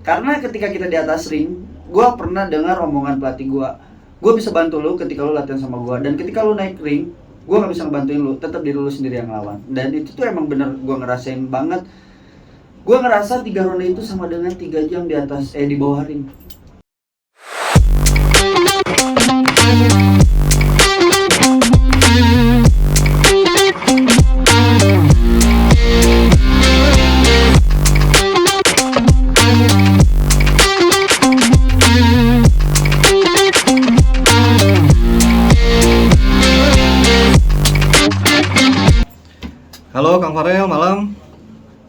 Karena ketika kita di atas ring, gue pernah dengar omongan pelatih gue bisa bantu lu ketika lu latihan sama gue, dan ketika lu naik ring, gue nggak bisa ngebantuin lu, tetap diri lu sendiri yang lawan. Dan itu tuh emang bener gue ngerasain banget. Gue ngerasa 3 ronde itu sama dengan 3 jam di bawah ring. Halo Kang Farel, malam.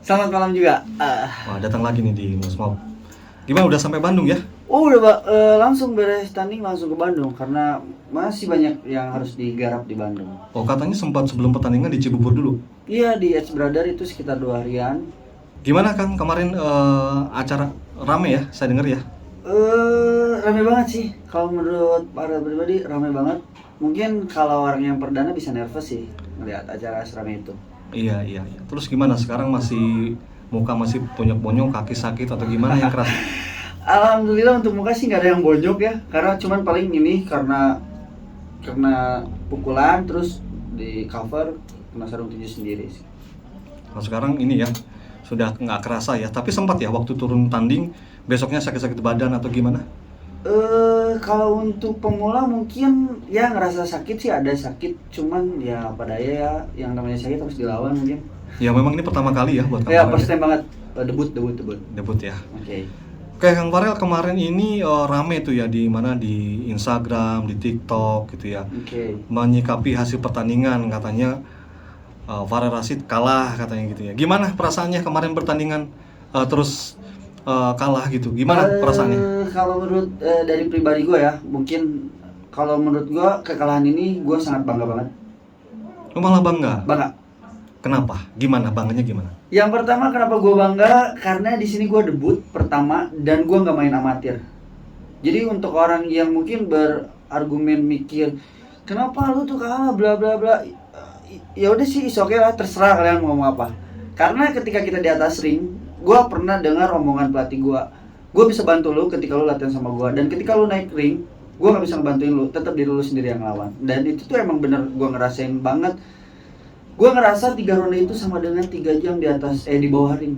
Selamat malam juga. Wah, datang lagi nih di Musmob. Gimana, udah sampai Bandung ya? Oh udah langsung beres tanding langsung ke Bandung karena masih banyak yang harus digarap di Bandung. Oh, katanya sempat sebelum pertandingan di Cibubur dulu. Iya, di Edge Brother itu sekitar 2 harian. Gimana Kang, kemarin acara rame ya, saya dengar ya? Rame banget sih. Kalau menurut para pribadi rame banget. Mungkin kalau orang yang perdana bisa nervous sih melihat acara serame itu. Iya. Terus gimana, sekarang muka masih bonyok-bonyok, kaki sakit atau gimana yang keras? Alhamdulillah untuk muka sih nggak ada yang bonyok ya, karena cuman paling ini karena pukulan terus di cover kena sarung tinju sendiri sih. Nah, sekarang ini ya sudah nggak kerasa ya, tapi sempat ya waktu turun tanding besoknya sakit-sakit badan atau gimana? Kalau untuk pemula mungkin ya ngerasa sakit sih, ada sakit, cuman ya pada ya yang namanya sakit harus dilawan mungkin. Ya memang ini pertama kali ya buat Kang Ya Farel. first time banget, debut. Debut ya. Oke. Oke, Kang Farel, kemarin ini rame tuh ya di mana, di Instagram, di TikTok gitu ya. Oke. Menyikapi hasil pertandingan, katanya Farel Rashid kalah katanya gitu ya. Gimana perasaannya kemarin pertandingan terus kalah gitu? Gimana perasaannya? Kalau menurut dari pribadi gue ya, mungkin kalau menurut gue kekalahan ini gue sangat bangga banget. Lu malah bangga? Bangga. Kenapa? Gimana bangganya gimana? Yang pertama kenapa gue bangga, karena di sini gue debut pertama dan gue nggak main amatir. Jadi untuk orang yang mungkin berargumen mikir kenapa lu tuh kalah bla bla bla, ya udah sih oke lah, terserah kalian mau ngomong apa. Karena ketika kita di atas ring, gue pernah dengar omongan pelatih gue bisa bantu lu ketika lu latihan sama gue, dan ketika lu naik ring, gue nggak bisa ngebantuin lu, tetap diri lu sendiri yang lawan. Dan itu tuh emang bener gue ngerasain banget. Gue ngerasa 3 ronde itu sama dengan 3 jam di bawah ring.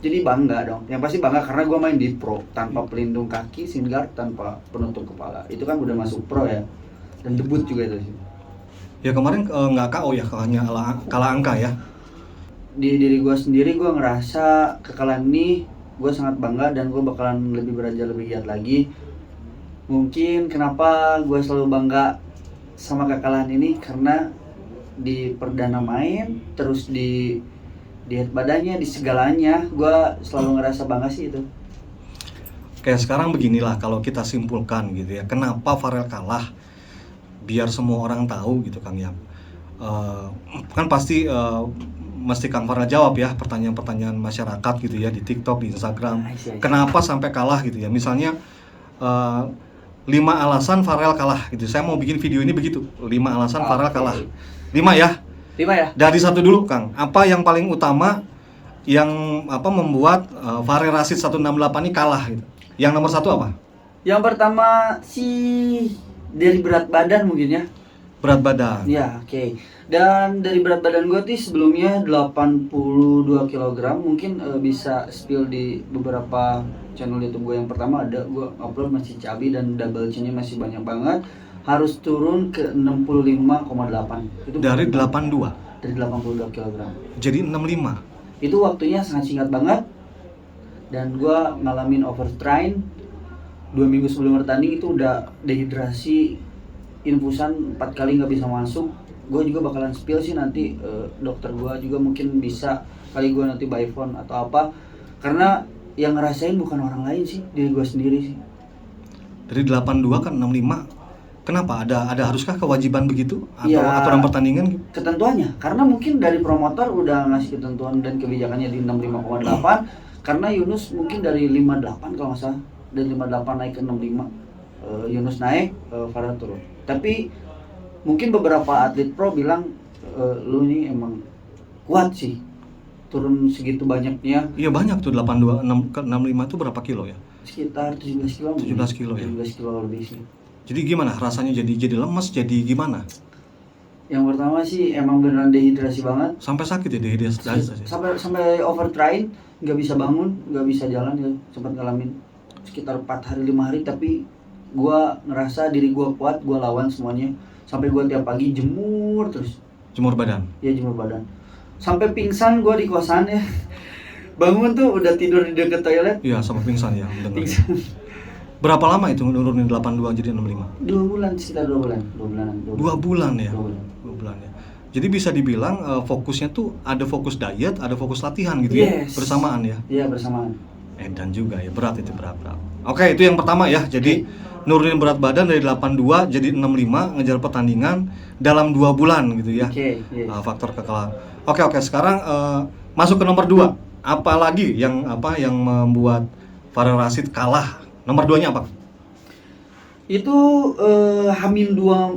Jadi bangga dong. Yang pasti bangga karena gue main di pro tanpa pelindung kaki, shin guard, tanpa penutup kepala. Itu kan udah masuk pro ya. Dan debut juga itu sih. Ya kemarin nggak KO ya, kalahnya kalah angka ya. Di diri gue sendiri gue ngerasa kekalahan ini gue sangat bangga, dan gue bakalan lebih belajar lebih giat lagi. Mungkin kenapa gue selalu bangga sama kekalahan ini, karena di perdana main, terus di head badannya, di segalanya gue selalu ngerasa bangga sih itu. Kayak sekarang beginilah kalau kita simpulkan gitu ya, kenapa Farel kalah, biar semua orang tahu gitu Kang ya. Kan pasti mesti Kang Farel jawab ya pertanyaan-pertanyaan masyarakat gitu ya, di TikTok, di Instagram. Kenapa sampai kalah gitu ya, misalnya 5 alasan Farel kalah gitu. Saya mau bikin video ini begitu, 5 alasan Farel kalah. 5 ya? 5 ya? Dari 1 dulu Kang, apa yang paling utama yang membuat Farel Rashid 168 ini kalah gitu? Yang nomor 1 apa? Yang pertama sih dari berat badan mungkin ya. Berat badan. Ya, oke. Dan dari berat badan gue tuh sebelumnya 82 kg. Mungkin bisa spill di beberapa channel YouTube gue. Yang pertama ada gue upload masih cabi dan double chin-nya masih banyak banget. Harus turun ke 65,8. Itu dari 82? Dari 82 kg. Jadi 65? Itu waktunya sangat singkat banget. Dan gue ngalamin overtrain. 2 minggu sebelum bertanding itu udah dehidrasi, infusan 4 kali nggak bisa masuk. Gue juga bakalan spill sih nanti, dokter gue juga mungkin bisa kali gue nanti by phone atau apa, karena yang ngerasain bukan orang lain sih, diri gue sendiri sih. Dari 82 kan 65, kenapa? Ada haruskah kewajiban begitu atau ya, aturan pertandingan gitu? Ketentuannya, karena mungkin dari promotor udah ngasih ketentuan dan kebijakannya di 65,8. Karena Yunus mungkin dari 58 kalau nggak salah, dari 58 naik ke 65. Yunus naik, Farel turun. Tapi mungkin beberapa atlet pro bilang lu ini emang kuat sih. turun segitu banyaknya. Iya banyak tuh 82 6 ke 65 itu berapa kilo ya? Sekitar 17 kilo. 17 kilo ya. 17 kilo lebih sih. Jadi gimana rasanya, jadi lemes, jadi gimana? Yang pertama sih emang beneran dehidrasi banget. Sampai sakit ya dehidrasi. Sampai overtrain, nggak bisa bangun, nggak bisa jalan ya. Sempat ngalamin sekitar 4 hari 5 hari, tapi gua ngerasa diri gua kuat, gua lawan semuanya. Sampai gua tiap pagi jemur terus. Jemur badan. Ya jemur badan. Sampai pingsan gua di kosan ya. Bangun tuh udah tidur di dekat toilet. Iya, sampai pingsan ya, dengar. Pingsan. Berapa lama itu nurunin 82 jadi 65? 2 bulan, sekitar 2 bulan. 2 bulanan. 2 bulan ya. 2 bulan. 2 bulan ya. Jadi bisa dibilang fokusnya tuh ada fokus diet, ada fokus latihan gitu ya, bersamaan ya. Iya, bersamaan. Dan juga ya berat itu berat. Oke, itu yang pertama ya. Jadi nurunin berat badan dari 82 jadi 65, ngejar pertandingan dalam 2 bulan gitu ya. Oke, yes. Faktor kekalahan. Oke, sekarang masuk ke nomor 2. Apalagi yang membuat Farel Rashid kalah? Nomor 2-nya apa? Itu Hamin 2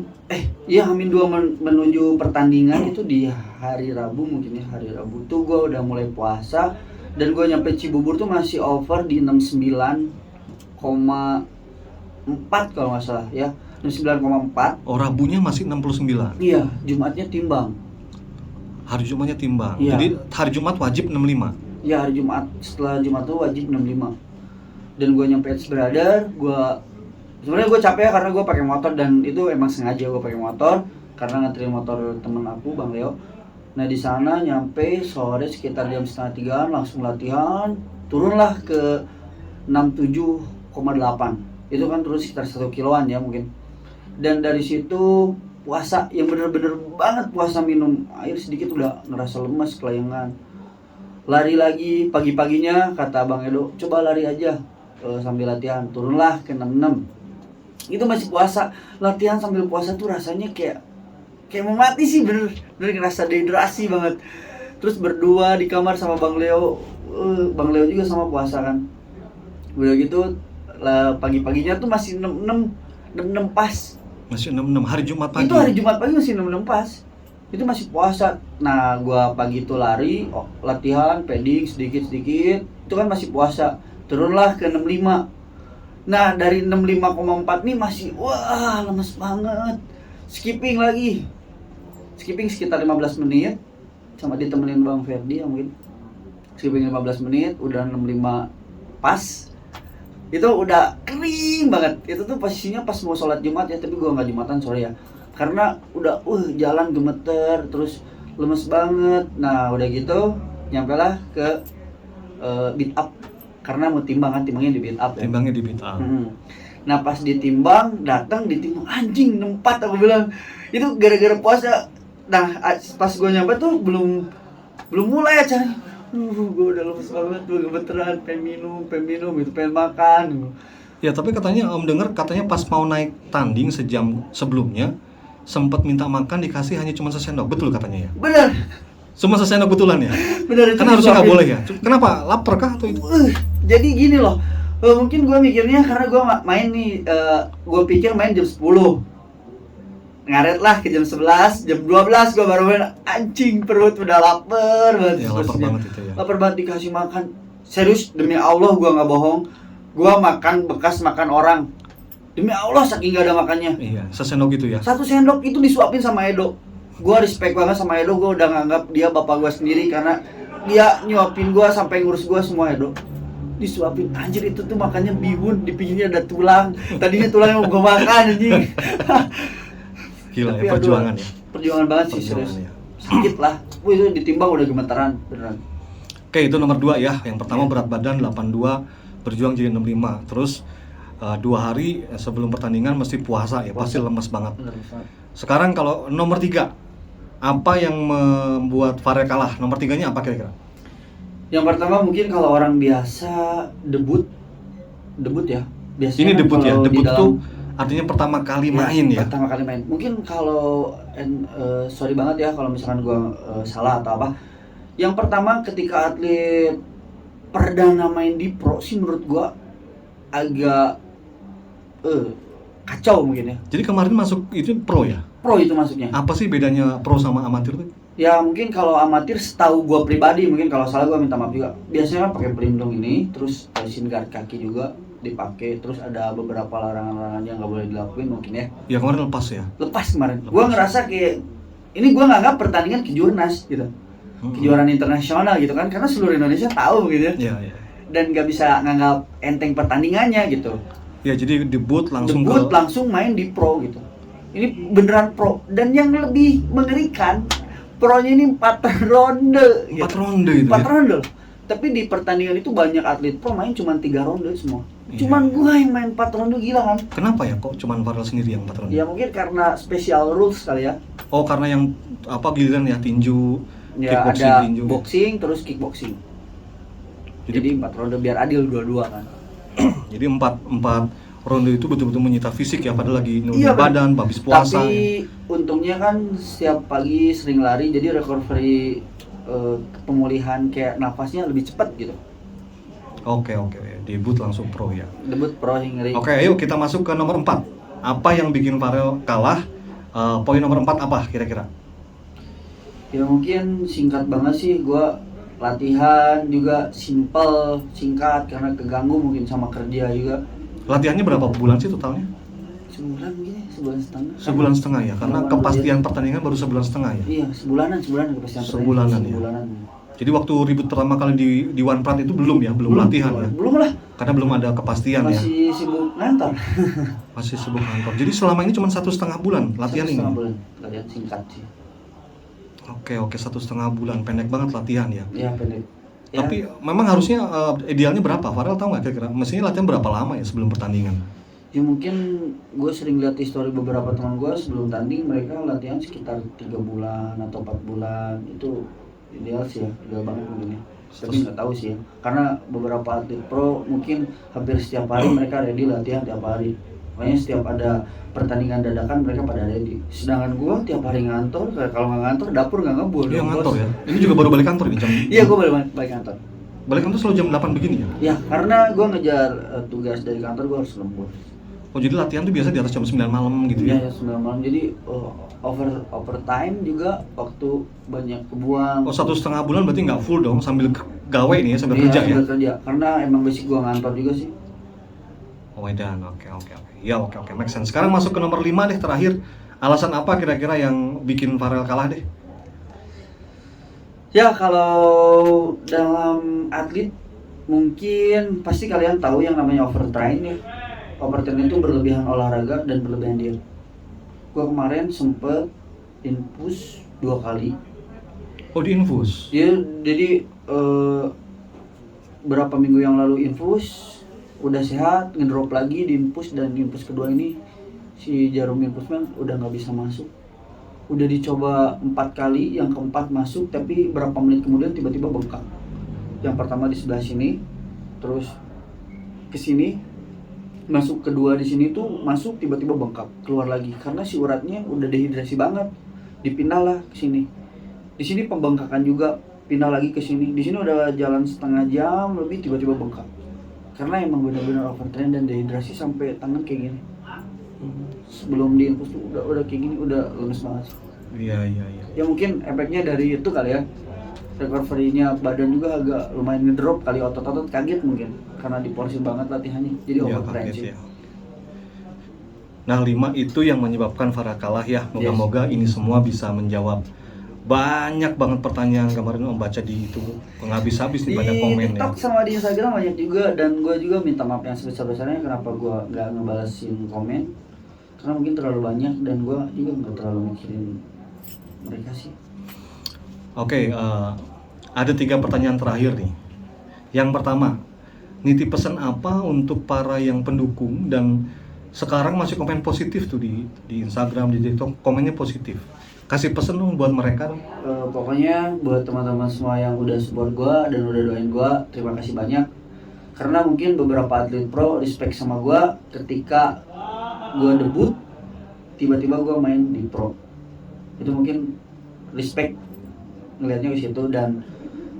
menuju pertandingan itu di hari Rabu, mungkin ya, hari Rabu tuh gue udah mulai puasa dan gue nyampe Cibubur tuh masih over di 69,4 kalau nggak salah ya, 69,4. Oh, Rabunya masih 69. Iya, Jumatnya timbang. Hari Jumatnya timbang. Iya. Jadi hari Jumat wajib 65. Iya, hari Jumat, setelah Jumat tuh wajib 65. Dan gue nyampe Edge Brother, sebenarnya gue capek karena gue pakai motor dan itu emang sengaja gue pakai motor karena nganterin motor temen aku, Bang Leo. Nah di sana nyampe sore sekitar jam 2:30 langsung latihan, turunlah ke 67,8. Itu kan turun sekitar 1 kiloan ya mungkin. Dan dari situ puasa yang bener-bener banget, puasa, minum air sedikit udah ngerasa lemas, kelayangan. Lari lagi pagi-paginya kata Bang Edo, coba lari aja sambil latihan, turunlah ke 66. Itu masih puasa, latihan sambil puasa tuh rasanya kayak mau mati sih, bener ngerasa dehidrasi banget. Terus berdua di kamar sama Bang Leo, Bang Leo juga sama puasa kan. Udah gitu pagi-paginya tuh masih 66 pas. Masih 66 hari Jumat pagi. Itu hari Jumat pagi masih 66 pas. Itu masih puasa. Nah, gua pagi itu lari, latihan, padding sedikit-sedikit. Itu kan masih puasa. Turunlah ke 65. Nah, dari 65,4 nih masih wah, lemes banget. Skipping lagi. Skipping sekitar 15 menit sama ditemenin Bang Ferdi ya mungkin. Skipping 15 menit udah 65 pas. Itu udah kering banget. Itu tuh posisinya pas mau sholat Jumat ya, tapi gua nggak Jumatan sore ya. Karena udah jalan gemeter, terus lemes banget. Nah, udah gitu nyampelah ke beat up. Karena mau timbangnya di beat up ya. Timbangnya di beat up. Nah, pas ditimbang, ditimbang anjing 64 aku bilang. Itu gara-gara puasa. Nah, pas gue nyampe tuh belum mulai acaranya. Gue udah lemes banget, gue gemeteran, pengen minum, gitu, pengen makan. Ya, tapi katanya denger katanya pas mau naik tanding sejam sebelumnya sempat minta makan, dikasih hanya cuma sesendok, betul katanya ya? Bener. Cuma sesendok betulan ya? Bener, itu kan harusnya nggak boleh ya? Kenapa? Lapar kah atau itu? Jadi gini loh, mungkin gue mikirnya karena gue main nih, gue pikir main jam 10, ngaret lah ke jam 11, jam 12 gue baru main, anjing perut udah lapar banget. Ya, lapar banget itu ya. Lapar banget, dikasih makan, serius demi Allah gue nggak bohong, gue makan bekas makan orang. Demi Allah saking gak ada makannya. Iya, sesendok gitu ya. 1 sendok itu disuapin sama Edo. Gue respect banget sama Edo, gue udah nganggap dia bapak gue sendiri karena dia nyuapin gue sampai ngurus gue semua. Edo disuapin, anjir itu tuh makannya bihun, di pinggirnya ada tulang. Tadinya tulangnya mau gue makan anjing. Gila. Tapi, ya perjuangan ya. Perjuangan banget sih, serius. Ya. Sakit lah. Itu ditimbang udah gemeteran beneran. Oke, itu nomor 2 ya. Yang pertama berat badan 82, berjuang jadi 65. Terus 2 hari sebelum pertandingan mesti puasa ya, pasti lemes banget. Sekarang kalau nomor 3, apa yang membuat Farel kalah? Nomor 3-nya apa kira-kira? Yang pertama mungkin kalau orang biasa debut ya. Biasanya ini debut ya, debut dalam, tuh artinya pertama kali main ya? Pertama kali main. Mungkin kalau sorry banget ya kalau misalkan gua salah atau apa. Yang pertama ketika atlet perdana main di pro sih menurut gua agak kacau mungkin ya. Jadi kemarin masuk itu pro ya? Pro itu masuknya. Apa sih bedanya pro sama amatir tuh? Ya mungkin kalau amatir setahu gue pribadi, mungkin kalau salah gue minta maaf juga. Biasanya kan pakai pelindung ini, terus shin guard kaki juga dipakai, terus ada beberapa larangan-larangan yang nggak boleh dilakuin mungkin ya. Ya kemarin lepas ya. Lepas kemarin, Lepas. gue ngerasa kayak ini gue nganggap pertandingan kejurnas gitu, kejuaraan internasional gitu kan, karena seluruh Indonesia tahu gitu ya. Iya, iya. Dan nggak bisa nganggap enteng pertandingannya gitu. Ya jadi debut langsung Langsung main di pro gitu. Ini beneran pro, dan yang lebih mengerikan pronya ini 4 ronde. 4 ronde itu 4 ya. ronde. Tapi di pertandingan itu banyak atlet pro main cuma 3 ronde semua. Iya. Cuman gua yang main 4 ronde, gila kan? Kenapa ya kok cuman Farel sendiri yang 4 ronde? Ya mungkin karena special rules kali ya. Oh, karena yang apa giliran ya tinju, Ya kickboxing, ada tinju. boxing terus kickboxing. Jadi 4 ronde biar adil dua-dua kan. Jadi 4 ronde itu betul-betul menyita fisik ya, padahal lagi nurunin Iya, badan, habis puasa. Tapi untungnya kan setiap pagi sering lari, jadi recovery pemulihan kayak nafasnya lebih cepat gitu. Oke, debut langsung pro ya. Debut pro yang ngeri. Oke, ayo kita masuk ke nomor 4. Apa yang bikin Farel kalah? Poin nomor 4 apa kira-kira? Ya mungkin singkat banget sih, gua latihan juga simple, singkat karena keganggu mungkin sama kerja juga. Latihannya berapa bulan sih totalnya? Sebulan gini, sebulan setengah. Sebulan setengah ya, karena Sebulan kepastian pertandingan baru sebulan setengah ya. Iya, sebulanan kepastian Sebulanan ya. Jadi waktu ribut pertama kali di One Prat itu belum latihan ya. Belum lah. Karena belum ada kepastian ya. Masih sibuk ngantor. Masih sibuk kantor. Jadi selama ini cuma 1,5 bulan latihan ini. 1,5 bulan latihan singkat sih. Oke, 1,5 bulan, pendek banget latihan ya. Iya, pendek. Ya. Tapi memang harusnya idealnya berapa? Farel tahu nggak kira-kira? Mestinya latihan berapa lama ya sebelum pertandingan? Ya mungkin gue sering lihat histori beberapa teman gue sebelum tanding, mereka latihan sekitar 3 bulan atau 4 bulan. Itu ideal sih ya, ideal banget mungkin ya. Tapi nggak tahu sih ya, karena beberapa atlet pro mungkin hampir setiap hari mereka ready latihan tiap hari. Makanya setiap ada pertandingan dadakan mereka pada ready. Sedangkan gue tiap hari ngantor, kalau nggak ngantor dapur nggak ngebul. Iya ngantor ya. Ini juga baru balik kantor ini jam. Iya, gue balik kantor. Balik kantor selalu jam 8 begini ya? Ya, karena gue ngejar tugas dari kantor, gue harus lembur. Oh, jadi latihan tuh biasa di atas jam 9 malam gitu ya? Iya, 9 malam. Jadi overtime juga waktu banyak kebuang. Oh, 1,5 bulan berarti nggak full dong sambil gawe nih ya, sambil kerja ya? Sambil kerja. Karena emang basic gue ngantor juga sih. Oh, edan. Oke. Ya, oke. Make sense. Sekarang masuk ke nomor 5 deh terakhir. Alasan apa kira-kira yang bikin Farel kalah deh? Ya, kalau dalam atlet mungkin pasti kalian tahu yang namanya overtrain ya. Overtrain itu berlebihan olahraga dan berlebihan diet. Gua kemarin sempet infus 2 kali. Oh, di infus? Jadi berapa minggu yang lalu infus, udah sehat, ngedrop lagi di infus, dan di infus kedua ini si jarum infusnya udah nggak bisa masuk. Udah dicoba 4 kali, yang keempat masuk, tapi berapa menit kemudian tiba-tiba bengkak. Yang pertama di sebelah sini, terus ke sini, masuk kedua di sini tuh masuk tiba-tiba bengkak, keluar lagi karena si uratnya udah dehidrasi banget. Dipindah lah ke sini. Di sini pembengkakan juga, pindah lagi ke sini. Di sini udah jalan setengah jam lebih tiba-tiba bengkak. Karena emang benar-benar overtrain dan dehidrasi sampai tangan kayak gini. Sebelum diinfus tuh udah kayak gini, udah lemes banget sih. Iya. Ya mungkin efeknya dari itu kali ya. Recovery-nya badan juga agak lumayan ngedrop kali, otot-otot kaget mungkin karena diporsir banget latihannya. Jadi overtrain sih. Ya. Nah, 5 itu yang menyebabkan Farel kalah ya. Moga-moga ini semua bisa menjawab banyak banget pertanyaan. Kemarin Om baca di itu nggak habis-habis nih banyak komen ya. Di TikTok sama di Instagram banyak juga, dan gue juga minta maaf yang sebesar-besarnya kenapa gue nggak ngebalesin komen, karena mungkin terlalu banyak dan gue juga nggak terlalu mikirin mereka sih. Oke, ada 3 pertanyaan terakhir nih. Yang pertama, nitip pesan apa untuk para yang pendukung dan sekarang masih komen positif tuh di Instagram, di TikTok, komennya positif. Kasih pesan dong buat mereka dong. Pokoknya buat teman-teman semua yang udah support gue dan udah doain gue, terima kasih banyak. Karena mungkin beberapa atlet pro respect sama gue ketika gue debut, tiba-tiba gue main di pro. Itu mungkin respect ngelihatnya ke situ, dan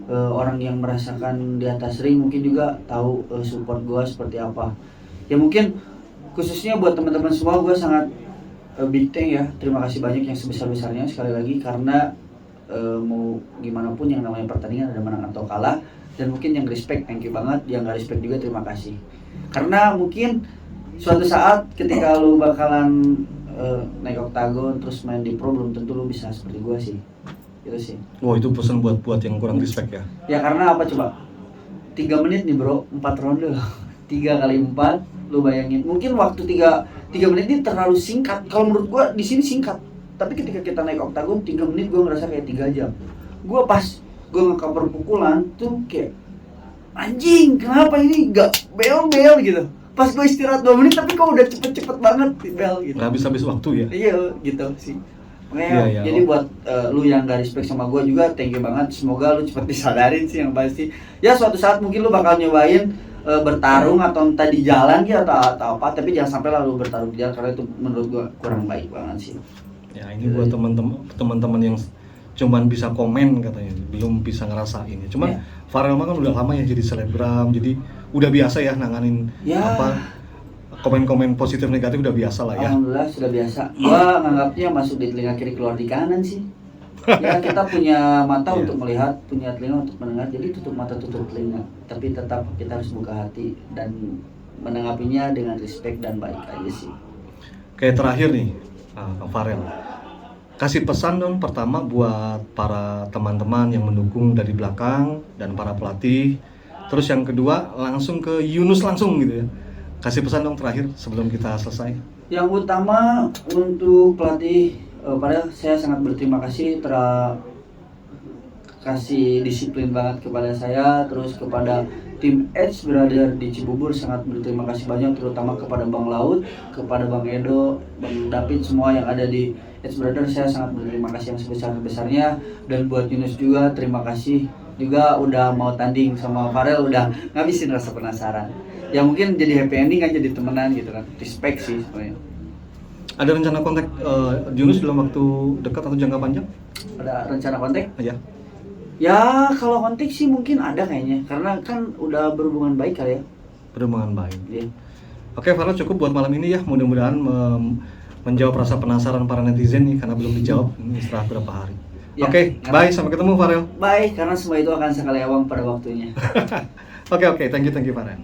orang yang merasakan di atas ring mungkin juga tahu support gue seperti apa. Ya mungkin khususnya buat teman-teman semua, gue sangat big thank ya, terima kasih banyak yang sebesar-besarnya sekali lagi, karena mau gimana pun yang namanya pertandingan ada menang atau kalah. Dan mungkin yang respect thank you banget, yang gak respect juga terima kasih. Karena mungkin suatu saat ketika lu bakalan naik oktagon terus main di pro, belum tentu lu bisa seperti gua sih. Itu sih. Wow, itu pesan buat yang kurang respect ya. Ya karena apa coba? 3 menit nih bro, 4 ronde loh. 3 kali 4, lu bayangin. Mungkin waktu 3 menit ini terlalu singkat. Kalau menurut gua di sini singkat. Tapi ketika kita naik oktagon 3 menit gua ngerasa kayak 3 jam. Gua pas gua nge-cover pukulan tuh kayak anjing, kenapa ini gak bel-bel gitu. Pas gua istirahat 2 menit tapi kok udah cepet-cepet banget bel gitu. Nggak habis waktu ya. Iya gitu sih. Makanya Iya. jadi buat lu yang gak respect sama gue juga thank you banget. Semoga lu cepat disadarin sih yang pasti. Ya suatu saat mungkin lu bakal nyobain bertarung atau entah di jalan gitu atau apa, tapi jangan sampai lalu bertarung di jalan karena itu menurut gue kurang baik banget sih. Ya ini buat teman-teman yang cuman bisa komen katanya, belum bisa ngerasain ya. Cuman Farel mah kan udah lama ya jadi selebgram, jadi udah biasa ya nanganin komen-komen positif negatif udah biasa lah ya. Alhamdulillah sudah biasa. Gua nganggapnya masuk di telinga kiri keluar di kanan sih. Ya kita punya mata untuk melihat, punya telinga untuk mendengar. Jadi tutup mata tutup telinga. Tapi tetap kita harus buka hati dan menanggapinya dengan respect dan baik aja sih. Kayak terakhir nih, Kang Farel. Kasih pesan dong pertama buat para teman-teman yang mendukung dari belakang dan para pelatih. Terus yang kedua langsung ke Yunus langsung gitu ya. Kasih pesan dong terakhir sebelum kita selesai. Yang utama untuk pelatih, padahal saya sangat berterima kasih kasih disiplin banget kepada saya, terus kepada tim Edge Brother di Cibubur sangat berterima kasih banyak, terutama kepada Bang Laut, kepada Bang Edo, Bang David, semua yang ada di Edge Brother saya sangat berterima kasih yang sebesar-besarnya. Dan buat Yunus juga terima kasih juga udah mau tanding sama Farel, udah ngabisin rasa penasaran. Ya mungkin jadi happy ending kan, jadi temenan gitu kan. Respect sih sebenarnya. Ada rencana kontak Yunus dalam waktu dekat atau jangka panjang? Ada rencana kontak? Ya. Ya kalau kontak sih mungkin ada kayaknya, karena kan udah berhubungan baik kali ya. Berhubungan baik. Iya. Oke, Farel cukup buat malam ini ya. Mudah-mudahan menjawab rasa penasaran para netizen nih karena belum dijawab ini setelah berapa hari. Ya, Oke, bye, sampai ketemu Farel. Bye, karena semua itu akan sekali awang pada waktunya. Oke, thank you Farel.